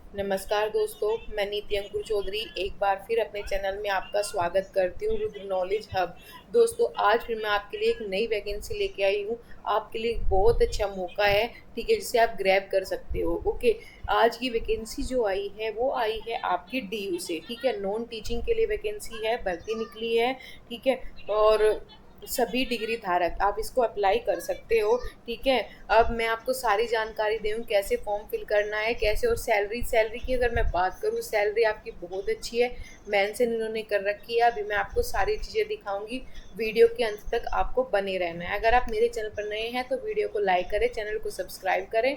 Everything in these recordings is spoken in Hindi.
नमस्कार दोस्तों, मैं नीति अंकुर चौधरी एक बार फिर अपने चैनल में आपका स्वागत करती हूँ रुद्र नॉलेज हब। दोस्तों, आज फिर मैं आपके लिए एक नई वैकेंसी लेके आई हूँ। आपके लिए एक बहुत अच्छा मौका है, ठीक है, जिसे आप ग्रैब कर सकते हो। ओके, आज की वैकेंसी जो आई है वो आई है आपकी डीयू से, ठीक है। नॉन टीचिंग के लिए वैकेंसी है, भर्ती निकली है, ठीक है। और सभी डिग्री धारक आप इसको अप्लाई कर सकते हो, ठीक है। अब मैं आपको सारी जानकारी दूँ कैसे फॉर्म फिल करना है, कैसे। और सैलरी की अगर मैं बात करूँ, सैलरी आपकी बहुत अच्छी है, मेंशन इन्होंने कर रखी है। अभी मैं आपको सारी चीज़ें दिखाऊंगी, वीडियो के अंत तक आपको बने रहना है। अगर आप मेरे चैनल पर नए हैं तो वीडियो को लाइक करें, चैनल को सब्सक्राइब करें,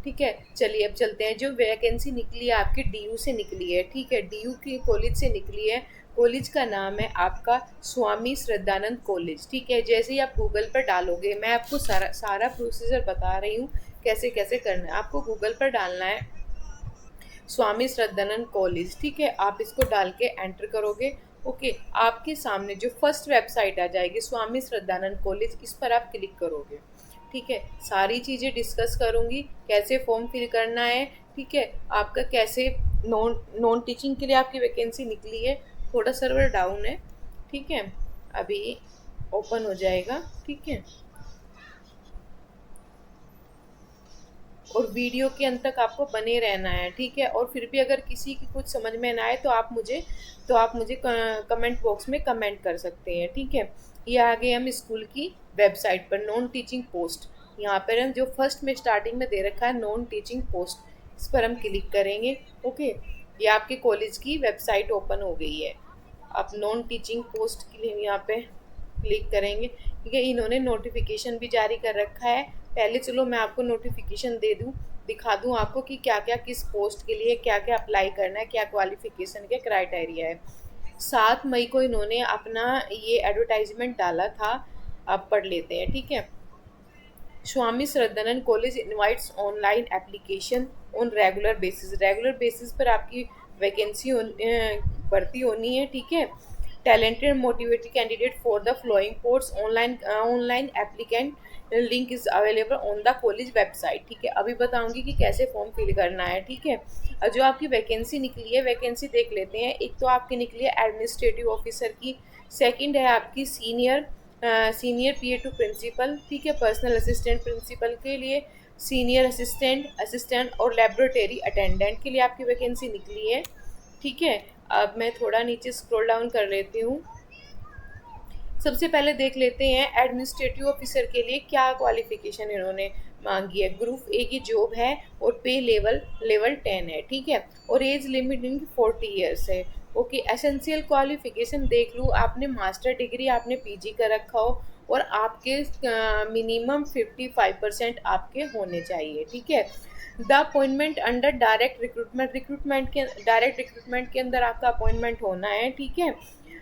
ठीक है। चलिए अब चलते हैं। जो वैकेंसी निकली है आपकी डीयू से निकली है, ठीक है, डीयू की कॉलेज से निकली है। कॉलेज का नाम है आपका स्वामी श्रद्धानंद कॉलेज, ठीक है। जैसे ही आप गूगल पर डालोगे, मैं आपको सारा सारा प्रोसीजर बता रही हूँ कैसे कैसे करना है। आपको गूगल पर डालना है स्वामी श्रद्धानंद कॉलेज, ठीक है। आप इसको डाल के एंटर करोगे, ओके। आपके सामने जो फर्स्ट वेबसाइट आ जाएगी स्वामी श्रद्धानंद कॉलेज, इस पर आप क्लिक करोगे, ठीक है। सारी चीज़ें डिस्कस करूँगी, कैसे फॉर्म फिल करना है, ठीक है। आपका कैसे नॉन नॉन टीचिंग के लिए आपकी वैकेंसी निकली है। थोड़ा सर्वर डाउन है, ठीक है, अभी ओपन हो जाएगा, ठीक है। और वीडियो के अंत तक आपको बने रहना है, ठीक है। और फिर भी अगर किसी की कुछ समझ में ना आए तो आप मुझे कमेंट बॉक्स में कमेंट कर सकते हैं, ठीक है। ये आ गए हम स्कूल की वेबसाइट पर, नॉन टीचिंग पोस्ट। यहाँ पर हम जो फर्स्ट में स्टार्टिंग में दे रखा है नॉन टीचिंग पोस्ट, इस पर हम क्लिक करेंगे, ओके। ये आपके कॉलेज की वेबसाइट ओपन हो गई है। आप नॉन टीचिंग पोस्ट के लिए यहाँ पे क्लिक करेंगे, ठीक है। इन्होंने नोटिफिकेशन भी जारी कर रखा है। पहले चलो मैं आपको नोटिफिकेशन दे दूँ, दिखा दूँ आपको कि क्या क्या किस पोस्ट के लिए क्या क्या अप्लाई करना है, क्या क्वालिफिकेशन के क्राइटेरिया है। 7 मई को इन्होंने अपना ये एडवर्टाइजमेंट डाला था, आप पढ़ लेते हैं, ठीक है। Swami Shraddhanand college invites online application on regular basis पर आपकी वैकेंसी भर्ती होनी है, ठीक है। Talented motivated candidate for the following posts online applicant link is available on the college website, ठीक है। अभी बताऊंगी कि कैसे फॉर्म फिल करना है, ठीक है। और जो आपकी वैकेंसी निकली है, वैकेंसी देख लेते हैं। एक तो आपकी निकली है एडमिनिस्ट्रेटिव ऑफिसर की, सेकंड है आपकी सीनियर पीए टू प्रिंसिपल, ठीक है, पर्सनल असिस्टेंट प्रिंसिपल के लिए, सीनियर असिस्टेंट और लेबोरेटरी अटेंडेंट के लिए आपकी वैकेंसी निकली है, ठीक है। अब मैं थोड़ा नीचे स्क्रॉल डाउन कर लेती हूँ। सबसे पहले देख लेते हैं एडमिनिस्ट्रेटिव ऑफिसर के लिए क्या क्वालिफिकेशन इन्होंने मांगी है। ग्रुप ए की जॉब है और पे लेवल लेवल 10 है, ठीक है। और एज लिमिट इनकी 40 ईयर्स है, ओके। एसेंशियल क्वालिफिकेशन देख लूँ, आपने मास्टर डिग्री, आपने पीजी कर रखा हो और आपके मिनिमम 55% आपके होने चाहिए, ठीक है। The appointment under direct recruitment के अंदर आपका अपॉइंटमेंट होना है, ठीक है।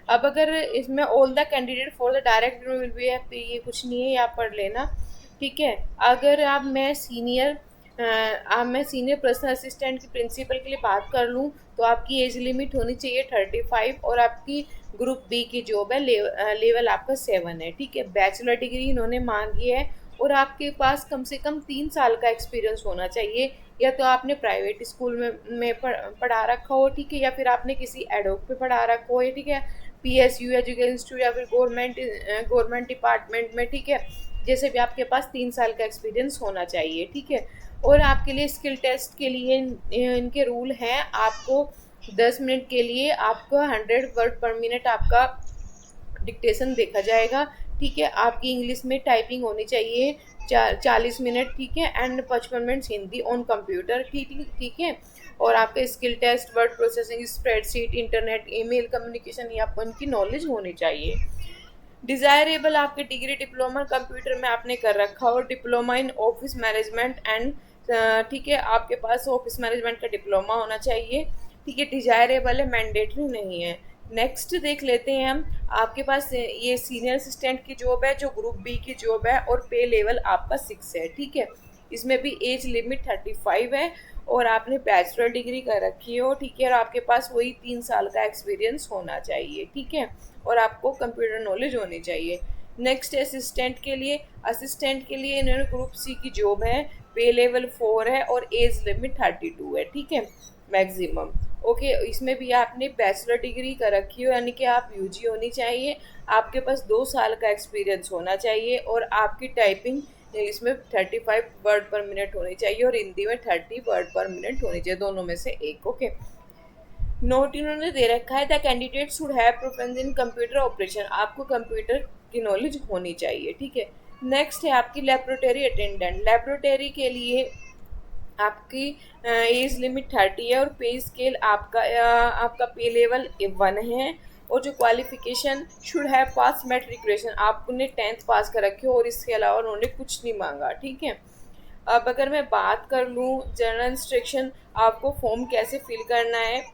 अब अगर इसमें all the candidate for the direct will be, ये कुछ नहीं है, ये आप पढ़ लेना, ठीक है। अगर आप मैं सीनियर पर्सनल असिस्टेंट की प्रिंसिपल के लिए बात कर लूँ तो आपकी एज लिमिट होनी चाहिए 35 और आपकी ग्रुप बी की जॉब है, लेवल आपका 7 है, ठीक है। बैचलर डिग्री इन्होंने मांगी है और आपके पास कम से कम 3 साल का एक्सपीरियंस होना चाहिए। या तो आपने प्राइवेट स्कूल में पढ़ा रखा हो, ठीक है, या फिर आपने किसी एडोक पे पढ़ा रखा हो, ठीक है, पीएसयू एजुकेशन इंस्टीट्यूट या फिर गवर्नमेंट डिपार्टमेंट में, ठीक है। जैसे भी आपके पास 3 साल का एक्सपीरियंस होना चाहिए, ठीक है। और आपके लिए स्किल टेस्ट के लिए इनके रूल हैं। आपको 10 मिनट के लिए आपको 100 वर्ड पर मिनट आपका डिक्टेशन देखा जाएगा, ठीक है। आपकी इंग्लिश में टाइपिंग होनी चाहिए 40 मिनट, ठीक है। And 55 minute Hindi on computer, ठीक है। और आपका skill test, word processing, spreadsheet, internet, email communication, ये आपको इनकी नॉलेज होनी चाहिए। डिज़ायरेबल आपके डिग्री डिप्लोमा कंप्यूटर में आपने कर रखा हो, diploma in office management and, ठीक है, आपके पास ऑफिस मैनेजमेंट का डिप्लोमा होना चाहिए, ठीक है। डिज़ायरेबल है, मैंडेटरी नहीं है। नेक्स्ट देख लेते हैं हम। आपके पास ये सीनियर असिस्टेंट की जॉब है जो ग्रुप बी की जॉब है और पे लेवल आपका 6 है, ठीक है। इसमें भी एज लिमिट 35 है और आपने बैचलर डिग्री कर रखी हो, ठीक है। और आपके पास वही 3 साल का एक्सपीरियंस होना चाहिए, ठीक है। और आपको कंप्यूटर नॉलेज होनी चाहिए। नेक्स्ट असिस्टेंट के लिए इन्होंने ग्रुप सी की जॉब है, पे लेवल 4 है और एज लिमिट 32 है, ठीक है, मैक्सिमम। ओके, इसमें भी आपने बैचलर डिग्री कर रखी हो, यानी कि आप यूजी होनी चाहिए, आपके पास 2 साल का एक्सपीरियंस होना चाहिए और आपकी टाइपिंग इसमें 35 वर्ड पर मिनट होनी चाहिए और हिंदी में 30 वर्ड पर मिनट होनी चाहिए, दोनों में से एक। ओके, नोट इन्होंने दे रखा है the candidate should have proficiency in computer operation, आपको कंप्यूटर की नॉलेज होनी चाहिए, ठीक है। नेक्स्ट है आपकी लेबोरेटरी अटेंडेंट। लेबोरेटरी के लिए आपकी एज लिमिट 30 है और पे स्केल आपका पे लेवल 1 है, और जो qualification should have pass matriculation, आपने 10th पास कर रखी हो और इसके अलावा उन्होंने कुछ नहीं मांगा, ठीक है। अब अगर मैं बात कर लूँ जनरल इंस्ट्रक्शन, आपको फॉर्म कैसे फिल करना है।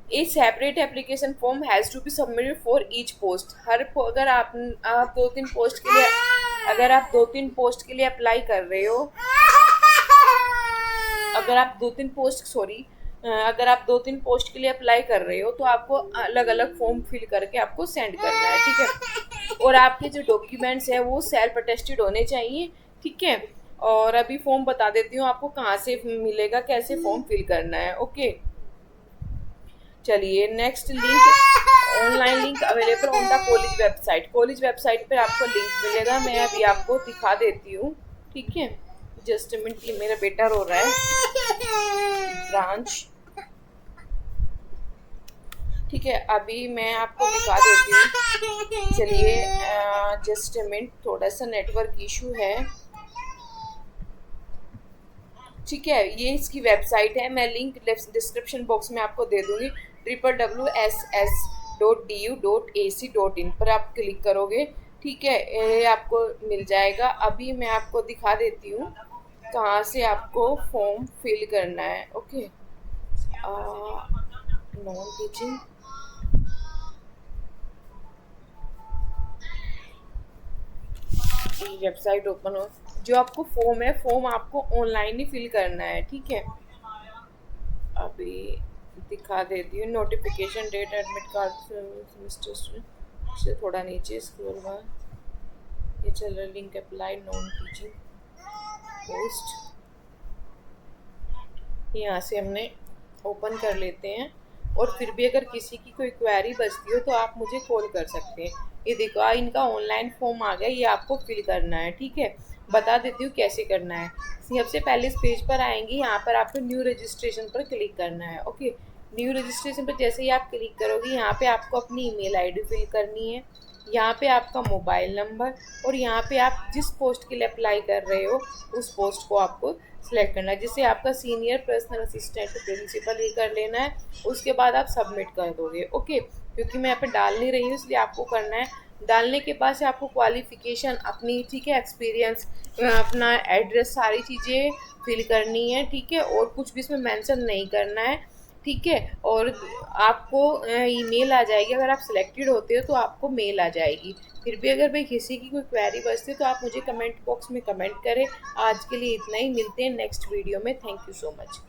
A separate application form has to be submitted for each post. अगर आप 2-3 पोस्ट के लिए अगर आप 2-3 पोस्ट के लिए अप्लाई कर रहे हो अगर आप 2-3 पोस्ट सॉरी अगर आप 2-3 पोस्ट के लिए अप्लाई कर रहे हो तो आपको अलग अलग फॉर्म फिल करके आपको सेंड करना है, ठीक है। और आपके जो डॉक्यूमेंट्स हैं वो सेल्फ अटेस्टेड होने चाहिए, ठीक है। और अभी फॉर्म बता देती हूँ आपको कहाँ से मिलेगा, कैसे फॉर्म फिल करना है। ओके, चलिए next link, online link available on the college website. College website पर आपको लिंक मिलेगा, मैं अभी आपको दिखा देती हूँ, ठीक है। जस्ट मिनट, ये मेरा बेटा रो रहा है। ब्रांच, ठीक है, अभी मैं आपको दिखा देती हूँ। चलिए जस्ट मिनट, थोड़ा सा नेटवर्क इशू है, ठीक है। ये इसकी वेबसाइट है, मैं लिंक डिस्क्रिप्शन बॉक्स में आपको दे दूंगी। www.ss.du.ac.in पर आप क्लिक करोगे, ठीक है, ये आपको मिल जाएगा। अभी मैं आपको दिखा देती हूँ कहाँ से आपको फॉर्म फिल करना है। Okay, non teaching, website open हो, जो आपको फॉर्म है, फॉर्म आपको ऑनलाइन ही फिल करना है, ठीक है। अभी दिखा देती हूँ। Notification date, admit card, semester से थोड़ा नीचे स्क्रॉल हुआ, ये चल रहा है link apply non teaching post, यहाँ से हमने ओपन कर लेते हैं। और फिर भी अगर किसी की कोई क्वेरी बचती हो तो आप मुझे कॉल कर सकते हैं। ये देखो इनका ऑनलाइन फॉर्म आ गया, ये आपको फिल करना है, ठीक है। बता देती हूँ कैसे करना है। सबसे पहले इस पेज पर आएंगे, यहाँ पर आपको न्यू रजिस्ट्रेशन पर क्लिक करना है। ओके, न्यू रजिस्ट्रेशन पर जैसे ही आप क्लिक करोगे, यहाँ पे आपको अपनी ईमेल आईडी फिल करनी है, यहाँ पे आपका मोबाइल नंबर, और यहाँ पे आप जिस पोस्ट के लिए अप्लाई कर रहे हो उस पोस्ट को आपको सिलेक्ट करना है। जैसे आपका सीनियर पर्सनल असिस्टेंट प्रिंसिपल ये कर लेना है, उसके बाद आप सबमिट कर दोगे। ओके, क्योंकि मैं यहाँ पे डाल नहीं रही हूँ इसलिए आपको करना है। डालने के बाद से आपको क्वालिफिकेशन अपनी, ठीक है, एक्सपीरियंस, अपना एड्रेस, सारी चीज़ें फिल करनी है, ठीक है। और कुछ भी इसमें मेंशन नहीं करना है, ठीक है। और आपको ईमेल आ जाएगी, अगर आप सिलेक्टेड होते हो तो आपको मेल आ जाएगी। फिर भी अगर भाई किसी की कोई क्वेरी बचती है तो आप मुझे कमेंट बॉक्स में कमेंट करें। आज के लिए इतना ही, मिलते हैं नेक्स्ट वीडियो में। Thank you so much.